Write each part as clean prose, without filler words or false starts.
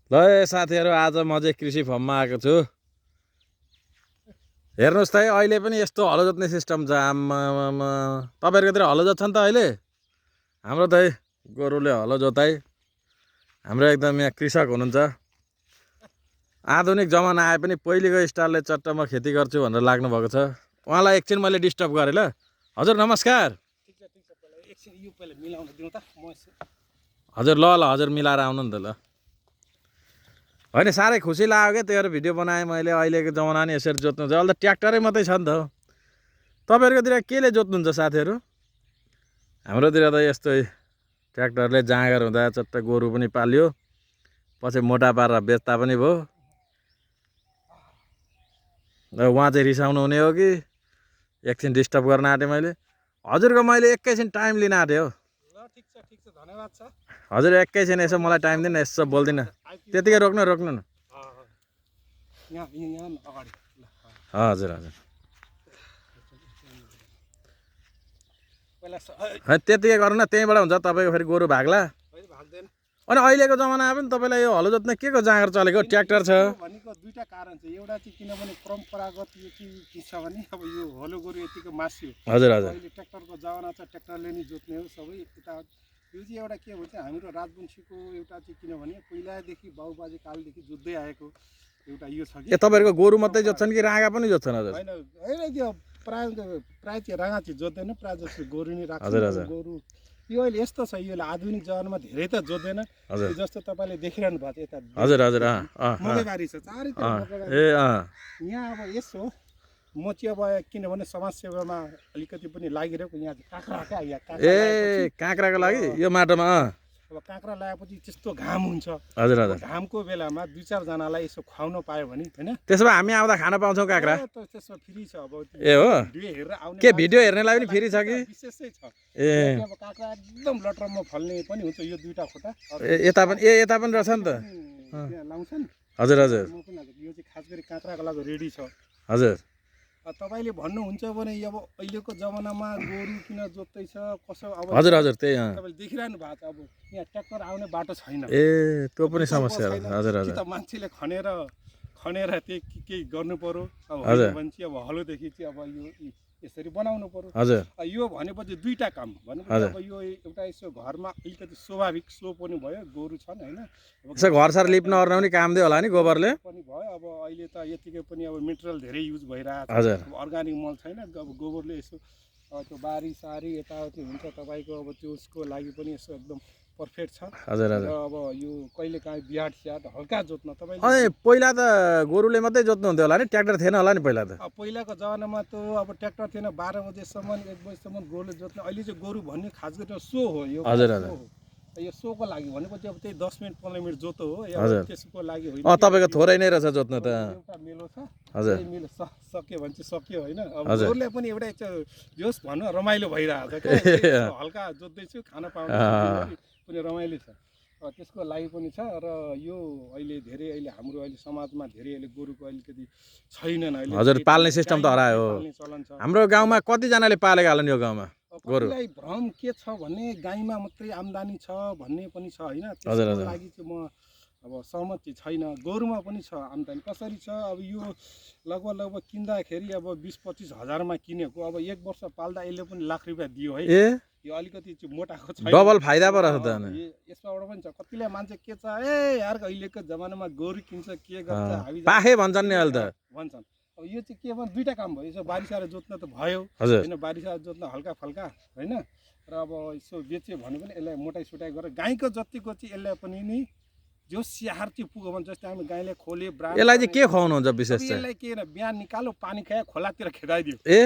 ल साथीहरु आज म चाहिँ कृषि फर्ममा आएको छु। हेर्नुस् त अहिले पनि यस्तो हलो जोत्ने सिस्टम छ। आम्मामा तपाईहरुकोतिर हलो जोत्छन् त अहिले? हाम्रो त गोरुले हलो जोताइ। हाम्रो एकदम यहाँ कृषक हुनुहुन्छ। आधुनिक जमाना आए पनि पहिलेको स्टाइलले चट्टमा खेती गर्छु भनेर लाग्नु भएको छ। उहाँलाई एकछिन मैले डिस्टर्ब गरे ल। हजुर नमस्कार। ठीक छ पहिला एकछिन यो पहिला मिलाउन दिउँ त म हजुर ल हजुर मिलाएर आउनु नि त ल। होइन साह्रै खुसी लाग्यो क्या त्यही भएर भिडियो बनाएँ मैले। अहिलेको जमाना नि यसरी जोत्नु छ। अहिले त ट्र्याक्टरै मात्रै छ नि त। तपाईहरुकोतिर केले जोत्नुहुन्छ साथीहरु? हाम्रोतिर त यस्तै ट्र्याक्टरले जाँगर हुँदा चट्ट गोरु पनि पाल्यो, पछि मोटा पारेर बेच्दा पनि भयो। उहाँ चाहिँ रिसाउनु हुने हो कि एकछिन डिस्टर्ब गर्न आँटेँ मैले। हजुरको मैले एकैछिन टाइम लिन आँटेँ हो। ल ठीक छ धन्यवाद छ। हजुर एकैछिन यसो मलाई टाइम दिनु न, यसो बोल्दिनँ। त्यतिकै रोक्नु न। यहाँ अगाडि हजुर हजुर पहिला त्यतिकै गर्नु न, त्यहीँबाट हुन्छ। तपाईँको फेरि गोरु भाग्ला। भाग्दैन। अनि अहिलेको जमानामा पनि तपाईँलाई यो हलो जोत्न के को जाँगर चलेको? ट्र्याक्टर छ भनेको दुईटा कारण छ। एउटा चाहिँ किनभने परम्परागत यो चाहिँ के छ भने अब यो हलो गोरु यतिको मास्यो। हजुर हजुर अहिले ट्र्याक्टरको जमाना छ, ट्र्याक्टरले नै जोत्ने हो सबै। यता यो चाहिँ एउटा के भन्छ हाम्रो राजवंशीको एउटा चाहिँ किनभने पहिलादेखि बाउबाजे कालदेखि जोत्दै आएको एउटा यो छ कि। ए तपाईँहरूको गोरु मात्रै जोत्छन् कि राँगा पनि जोत्छन्? हजुर होइन त्यो प्राय चाहिँ राँगा चाहिँ जोत्दैन, प्राय जस्तो गोरु नै राख्छ। हजुर हजुर गोरु यो अहिले यस्तो छ, यो आधुनिक जमानामा धेरै त जोत्दैन। जस्तो तपाईँले देखिरहनु भएको यता हजुर हजुर मकैबारी छ चारैतिर मकैबारी। ए यहाँ अब यसो म चाहिँ अब किनभने समाजसेवामा अलिकति पनि लागिरहेको। यहाँ काँक्रा क्या, यहाँ ए काँक्राको लागि यो माटोमा अब काँक्रा लगाएपछि त्यस्तो घाम हुन्छ। हजुर हजुर घामको बेलामा दुई चारजनालाई यसो खुवाउन पायो भने होइन। त्यसो भए हामी आउँदा खान पाउँछौँ काँक्रा? त्यसमा फ्री छ। अब ए हो भिडियो हेरेर आउने के भिडियो हेर्नेलाई पनि फ्री छ कि? विशेषै छ। ए अब काँक्रा एकदम लटरम्म फल्ने पनि हुन्छ। यो दुईटा खुट्टा यता पनि रहेछ नि त। लाउँछन्। हजुर हजुर म पनि यो चाहिँ खास गरी काँक्राको लागि रेडी छ। हजुर तपाईँले भन्नुहुन्छ भने अब अहिलेको जमानामा गोरु किन जोत्दैछ कसो? अब हजुर हजुर त्यही तपाईँले देखिरहनु भएको छ। अब यहाँ ट्र्याक्टर आउने बाटो छैन। ए त्यो पनि समस्या हो। हजुर हजुर त मान्छेले खनेर त्यही केही गर्नु पर्यो। अब भने चाहिँ अब हलोदेखि चाहिँ अब यो यसरी बनाउनु पर्यो। हजुर यो भनेपछि दुईटा काम भनेपछि अब यो एउटा यसो घरमा अलिकति स्वाभाविक सो पनि भयो, गोरु छन् होइन। यसो घर सर लिप्न अर्न पनि काम दियो होला नि गोबरले पनि भयो। अब अहिले त यतिकै पनि अब मेटेरियल धेरै युज भइरहेको छ। हजुर अब अर्ग्यानिक मल छैन। अब गोबरले यसो त्यो बारी सारी यताउति हुन्छ तपाईँको। अब त्यसको लागि पनि यसो एकदम पर्फेक्ट छ। हजुर हजुर अब यो कहिले काहीँ बिहाट स्याट हल्का जोत्न तपाईँले। अनि पहिला त गोरुले मात्रै जोत्नु हुन्थ्यो होला नि? ट्र्याक्टर थिएन होला नि पहिला त? पहिलाको जमानामा त अब ट्र्याक्टर थिएन। 12 बजेसम्म 1 बजेसम्म गोरुले जोत्ने। अहिले चाहिँ गोरु भन्ने खास गरी सो हो यो। हजुर हजुर यो सोको लागि भनेपछि अब त्यही 10 मिनट 15 मिनट जोतो हो। त्यसको लागि होइन। तपाईँको थोरै नै रहेछ जोत्नु त। एउटा मेलो छ। हजुर मेलो सक्यो भने चाहिँ सक्यो होइन। अब गोरुले पनि एउटा जोस भनौँ रमाइलो भइरहेको छ क्या। हल्का जोत्दैछु खाना पाउने पनि रमाइलो छ। त्यसको लागि पनि छ। र यो अहिले धेरै हाम्रो अहिले समाजमा धेरै अहिले गोरुको अलिकति छैनन् अहिले। हजुर पाल्ने सिस्टम त हरायो। हाम्रो गाउँमा कतिजनाले पालेको होला नि यो गाउँमा गोरु? कतिलाई भ्रम के छ भने गाईमा मात्रै आम्दानी छ भन्ने पनि छ होइन। हजुर त्यसको लागि चाहिँ म अब सहमत चाहिँ छैन। गोरुमा पनि छ आम्दानी। कसरी छ अब यो लगभग किन्दाखेरि अब 20-25 हजारमा किनेको अब 1 वर्ष पाल्दा यसले पनि लाख रुपियाँ दियो है। ए यो अलिकति चाहिँ मोटाको छैन। डबल फाइदा पो रहेछ त। यसबाट पनि छ। कतिले मान्छे के छ ए यार अहिलेको जमानामा गोरु किन्छ के गर्छ पाखे भन्छन् नि अहिले त भन्छन्। अब यो चाहिँ के भने दुईटा काम भयो। यसो बारिसाएर जोत्न त भयो होइन। बारिसाएर जोत्न हल्का फल्का होइन। र अब यसो बेच्यो भने पनि यसलाई मोटाइ सुटाइ गरेर गाईको जतिको चाहिँ यसलाई पनि नि जो स्याहार चाहिँ पुग्यो भने जस्तै हामी गाईलाई खोले ब्रान्ड यसलाई चाहिँ के खुवाउनुहुन्छ विशेष चाहिँ? यसलाई के बिहान निकालो पानी खायो खोलातिर खेदाइदियो। ए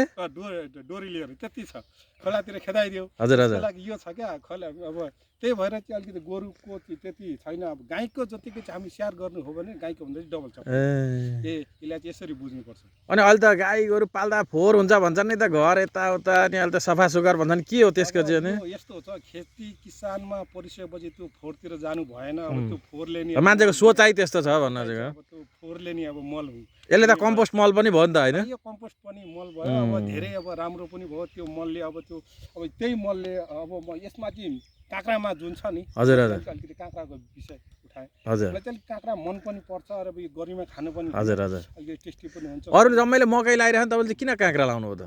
डोरी लिएर त्यति छ। खोलातिर खेदाइदियो। हजुर हजुर लागि यो छ क्या खोला। अब त्यही भएर चाहिँ अलिकति गोरुको त्यति छैन। अब गाईको जतिको चाहिँ हामी स्याहार गर्नु हो भने गाईको भन्दा डबल छ। यसलाई चाहिँ यसरी बुझ्नुपर्छ। अनि अहिले त गाई गोरु पाल्दा फोहोर हुन्छ भन्छन् नि त घर यताउता। अनि अहिले त सफा सुग्घर भन्छन्। के हो त्यसको चाहिँ? यस्तो छ खेती किसानमा परिसकेपछि त्यो फोहोरतिर जानु भएन। अब त्यो फोहोरले नि मान्छेको सोचाइ त्यस्तो छ भन्न चाहिँ। अब त्यो फोहोरले नि अब मल हो। यसले त कम्पोस्ट मल पनि भयो नि त होइन? यो कम्पोस्ट पनि मल भयो। अब धेरै अब राम्रो पनि भयो त्यो मलले। अब त्यो अब त्यही मलले अब यसमा चाहिँ काँक्रामा जुन छ नि। हजुर हजुर अलिकति काँक्राको विषय उठाएँ। हजुर मलाई चाहिँ काँक्रा मन पनि पर्छ र यो गर्मीमा खानु पनि हजुर हजुर अलिकति टेस्टी पनि हुन्छ। अरूले जम्मैले मकै लगाइरहेको तपाईँले चाहिँ किन काँक्रा लाउनु हो त?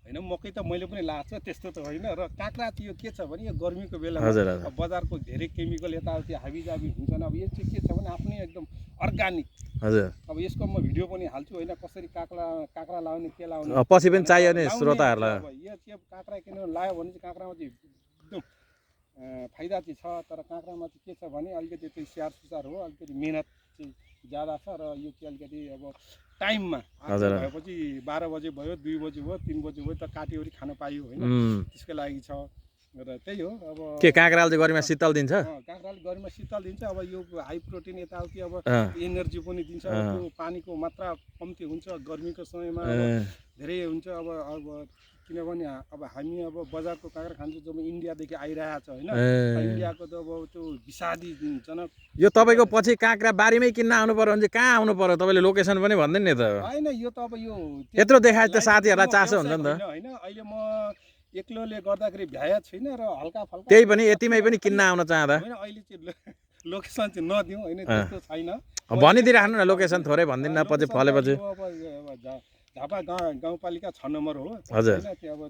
होइन मकै त मैले पनि लाएको छ त्यस्तो त होइन र काँक्रा चाहिँ यो के छ भने यो गर्मीको बेलामा हजुर हजुर बजारको धेरै केमिकल यताउति हाबीजाबी हुन्छन्। अब यो चाहिँ के छ भने आफ्नै एकदम अर्ग्यानिक। हजुर अब यसको म भिडियो पनि हाल्छु होइन कसरी काँक्रा लाउने के लाउने पछि पनि चाहियो नि लाउने श्रोताहरूलाई। अब यो चाहिँ काँक्रा किन लायो भने चाहिँ काँक्रामा चाहिँ एकदम फाइदा चाहिँ छ। तर काँक्रामा चाहिँ के छ भने अलिकति त्यो स्याहार सुसार हो, अलिकति मेहनत चाहिँ ज्यादा छ र यो चाहिँ अलिकति अब टाइममा भएपछि 12 बजे भयो 2 बजे भयो 3 बजे भयो त काटिवरी खान पाइयो होइन, त्यसको लागि छ। र त्यही हो अब के काँक्राले चाहिँ गर्मीमा शीतल दिन्छ? काँक्राले गर्मीमा शीतल दिन्छ। अब यो हाई प्रोटिन यताउति अब एनर्जी पनि दिन्छ। त्यो पानीको मात्रा कम्ती हुन्छ गर्मीको समयमा, धेरै हुन्छ। अब किनभने अब हामी अब बजारको काँक्रा खान्छौँ जब इन्डियादेखि आइरहेको छ होइन, इन्डियाको त अब त्यो विषादीजनक। यो तपाईँको पछि काँक्रा बारीमै किन्न आउनु पर्यो भने चाहिँ कहाँ आउनु पर्यो? तपाईँले लोकेसन पनि भन्दैन नि त। होइन यो त अब यो यत्रो देखाए त साथीहरूलाई चासो हुन्छ नि त। होइन अहिले म एक्लोले गर्दाखेरि भ्याएको छैन र हल्का फल्का त्यही पनि यतिमै पनि किन्न आउन चाहँदा होइन अहिले चाहिँ लोकेसन चाहिँ नदिउँ होइन, त्यस्तो छैन। भनिदिइराख्नु न लोकेसन, थोरै भनिदिनु न पछि फलेपछि। झापा गाउँपालिका 6 नम्बर हो। हजुर त्यो अब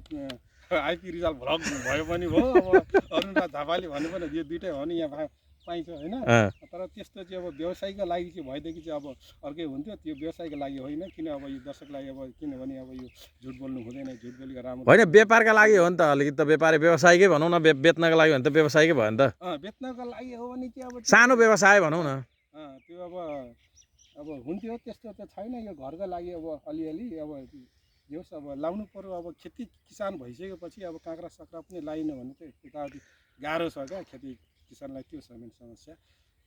आइपी रिजाल्ट भ्लग भयो पनि भयो, अब अरुणराज झापाले भने पनि यो दुइटै हो नि यहाँ पाइन्छ होइन। तर त्यस्तो चाहिँ अब व्यवसायको लागि चाहिँ भएदेखि चाहिँ अब अर्कै हुन्थ्यो, त्यो व्यवसायको लागि होइन। किन अब यो दर्शकलाई अब किनभने अब यो झुट बोल्नु हुँदैन, झुट बोलेको राम्रो होइन। व्यापारका लागि हो नि त, अलिकति त व्यापारी व्यवसायकै भनौँ न, बेच्नको लागि भने त व्यवसायकै भयो नि त। बेच्नको लागि हो भने चाहिँ अब सानो व्यवसाय भनौँ न। त्यो अब हुन्थ्यो, त्यस्तो त छैन। यो घरको लागि अब अलिअलि अब होस्, अब लाउनु पर्यो। अब खेती किसान भइसकेपछि अब काँक्रा सक्रा पनि लाइन भने त यताउति गाह्रो छ क्या खेती किसानलाई, त्यो छ मेन समस्या।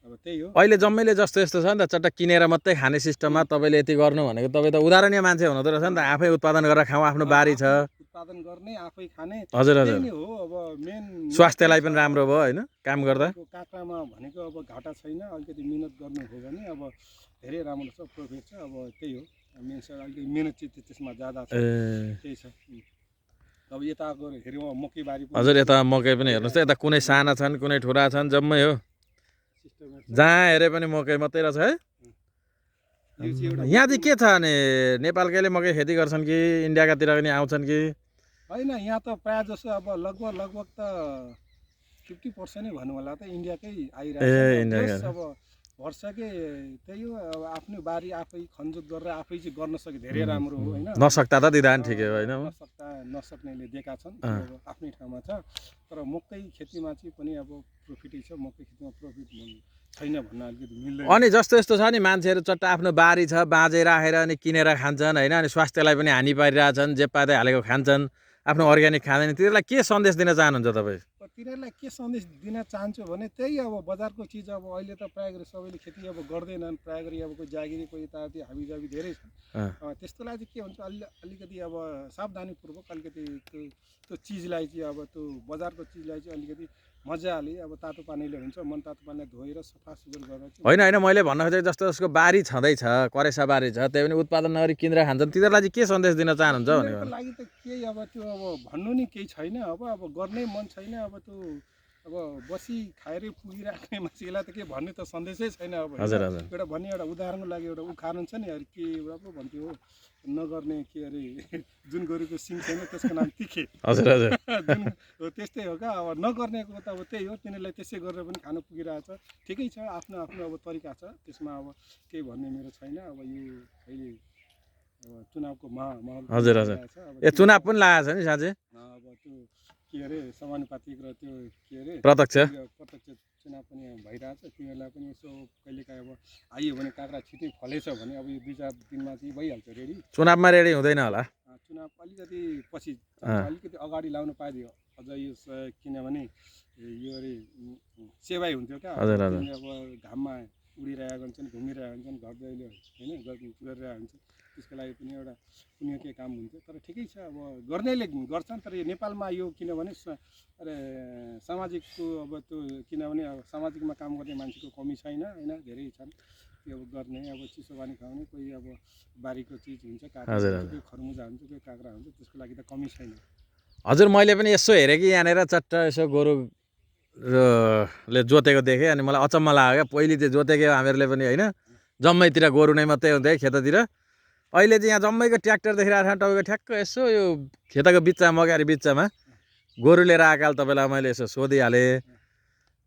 अब त्यही हो अहिले जम्मैले जस्तो यस्तो छ नि त, चट्ट किनेर मात्रै खाने सिस्टममा तपाईँले यति गर्नु भनेको तपाईँ त उदाहरणीय मान्छे हुनुहुँदो रहेछ नि त। आफै उत्पादन गरेर खाउँ, आफ्नो बारी छ, उत्पादन गर्ने आफै खाने। हजुर हजुर हो अब मेन स्वास्थ्यलाई पनि राम्रो भयो होइन काम गर्दा। काँक्रामा भनेको अब घाटा छैन, अलिकति मिहिनेत गर्नु हो भने अब धेरै राम्रो छ, प्रफिट छ। अब त्यही हो मेन चाहिँ अलिकति मिहिनेत चाहिँ त्यसमा ज्यादा छ, त्यही छ। अब यता गएर हेऱ्यौँ मकै बारी हजुर यता मकै पनि हेर्नुहोस् त, यता कुनै साना छन् कुनै ठुला छन्, जम्मै हो, जहाँ हेरे पनि मकै मात्रै रहेछ है। यहाँ चाहिँ के छ भने नेपालकैले मकै खेती गर्छन् कि इन्डियाकातिर पनि आउँछन् कि? होइन यहाँ त प्रायः जसो अब लगभग त 50% नै भनौँ होला त इन्डियाकै आइरहेको छ। अब वर्षकै त्यही हो, अब आफ्नो बारी आफै खनजोत गरेर आफै चाहिँ गर्न सके धेरै राम्रो हो होइन। नसक्दा त दिँदा नि ठिकै हो होइन। नसक्नेले दिएका छन्, अब आफ्नै ठाउँमा छ। तर मकै खेतीमा चाहिँ पनि अब प्रफिटै छ, मकै खेतीमा प्रफिट छैन भन्न अलिकति मिल्दैन। अनि जस्तो यस्तो छ नि, मान्छेहरू चट्ट आफ्नो बारी छ बाँझै राखेर अनि किनेर खान्छन् होइन, अनि स्वास्थ्यलाई पनि हानि पारिरहेछन्, जे पादै हालेको खान्छन्, आफ्नो अर्ग्यानिक खाँदैन। तिनीहरूलाई के सन्देश दिन चाहनुहुन्छ तपाईँ? तिनीहरूलाई के सन्देश दिन चाहन्छु भने त्यही अब बजारको चिज अब अहिले त प्रायः गरी सबैले खेती अब गर्दैनन्, प्रायः गरी अब कोही जागिरी कोही यताउति हाबीजाबी धेरै छन्। त्यस्तोलाई चाहिँ के हुन्छ अलिकति अब सावधानीपूर्वक अलिकति त्यो चिजलाई चाहिँ अब त्यो बजारको चिजलाई चाहिँ अलिकति मजाले अब तातो पानीले हुन्छ, मन तातो पानीले धोएर सफा सुग्घर गरेर होइन होइन, मैले भन्न खोजेको जस्तो जसको बारी छँदैछ, करेसा बारी छ, त्यही पनि उत्पादन नगरी किनेर खान्छन्, तिनीहरूलाई चाहिँ के सन्देश दिन चाहनुहुन्छ भनेको? लागि त केही अब त्यो अब भन्नु नि केही छैन। अब गर्नै मन छैन, अब त्यो अब बसी खाएरै पुगिराख्ने मान्छेलाई त के भन्ने त सन्देशै छैन। अब हजुर हजुर एउटा भन्ने एउटा उदाहरणको लागि एउटा उखान छ नि, अरे के एउटा पो भन्थ्यो हो, नगर्ने के अरे जुन गोरुको सिङ छैन त्यसको नाम तिखे। हजुर हजुर जुन त्यस्तै हो क्या। अब नगर्नेको त अब त्यही हो, तिनीहरूलाई त्यसै गरेर पनि खानु पुगिरहेछ। ठिकै छ, आफ्नो आफ्नो अब तरिका छ, त्यसमा अब केही भन्ने मेरो छैन। अब यो अहिले चुनावको माहौल हजुर हजुर ए चुनाव पनि लागेको छ नि साँच्चै। अब त्यो के अरे समानुपातिक र त्यो के अरे प्रत्यक्ष चुनाव पनि भइरहेछ। तिनीहरूलाई पनि यसो कहिलेकाहीँ अब आइयो भने काँक्रा छिटै फलेछ भने अब यो 2-4 दिनमा चाहिँ भइहाल्छ रेडी। चुनावमा रेडी हुँदैन होला? चुनाव अलिकति पछि अलिकति अगाडि लाउनु पाइदियो अझ यो, किनभने यो अरे सेवाई हुन्थ्यो क्या। अब घाममा उडिरहेको हुन्छन्, घुमिरहेको हुन्छन्, घर दैलो होइन गरिरहेको हुन्छ, त्यसको लागि पनि एउटा पुण्यकै काम हुन्थ्यो। तर ठिकै छ, अब गर्नेले गर्छन्। तर यो नेपालमा यो किनभने अरे सामाजिकको अब त्यो किनभने अब सामाजिकमा काम गर्ने मान्छेको कमी छैन होइन, धेरै छन् त्यो अब गर्ने। अब चिसो पानी खुवाउने कोही अब बारीको चिज हुन्छ, काँक्रा हुन्छ, कोही खरमुजा हुन्छ, कोही काँक्रा हुन्छ, त्यसको लागि त कमी छैन। हजुर मैले पनि यसो हेरेँ कि यहाँनिर चट्ट यसो गोरु ले जोतेको देखेँ अनि मलाई अचम्म लाग्यो क्या। पहिले चाहिँ जोतेको हामीहरूले पनि होइन, जम्मैतिर गोरु नै मात्रै हुन्थ्यो खेततिर। अहिले चाहिँ यहाँ जम्मैको ट्र्याक्टर देखिरहेको छ तपाईँको ठ्याक्क यसो यो खेतको बिचमा मगारी बिचमा गोरु लिएर आएकाले तपाईँलाई मैले यसो सोधिहालेँ।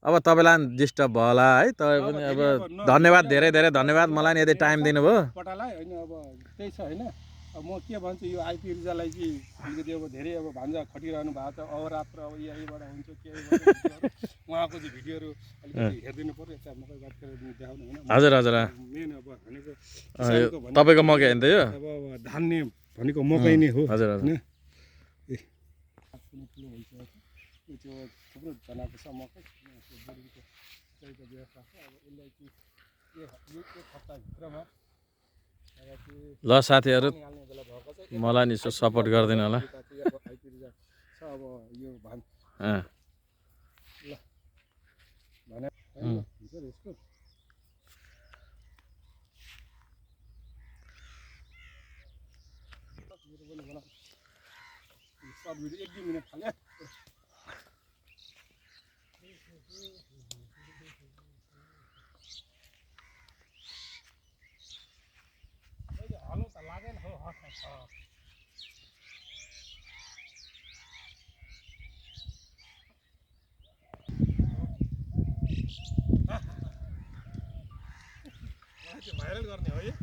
अब तपाईँलाई पनि डिस्टर्ब भयो होला है, तपाईँ पनि अब धन्यवाद, धेरै धेरै धन्यवाद मलाई नि यदि टाइम दिनुभयो। पटालाई होइन अब त्यही छ होइन। अब म के भन्छु यो आइपी रिजालाई कि अलिकति अब धेरै अब भान्जा खटिरहनु भएको छ अहोरात्र, अब यहीँबाट हुन्छ के उहाँको चाहिँ भिडियोहरू अलिकति हेरिदिनु पऱ्यो, यता मकै बात गरेर देखाउनु होइन। हजुर हजुर मेन अब भनेको तपाईँको मकै होइन त यो? अब धान्ने भनेको मकै नै हो हजुर हजुर। होइन। ठुलो भइसकेको त्यो थुप्रो जनाको छ मकै, बोरीको चाहिँको व्यवस्था छ। अब यसलाई चाहिँ यो एक हप्ताभित्रमा ल साथीहरू, मलाई नि यसो सपोर्ट गरिदिनु होला। छ अब यो भान ल भने हुन्छ यसको सर्ट भिडियो 1-2 मिनट खाले। हलो त लागेन हो भाइरल गर्ने हो यो।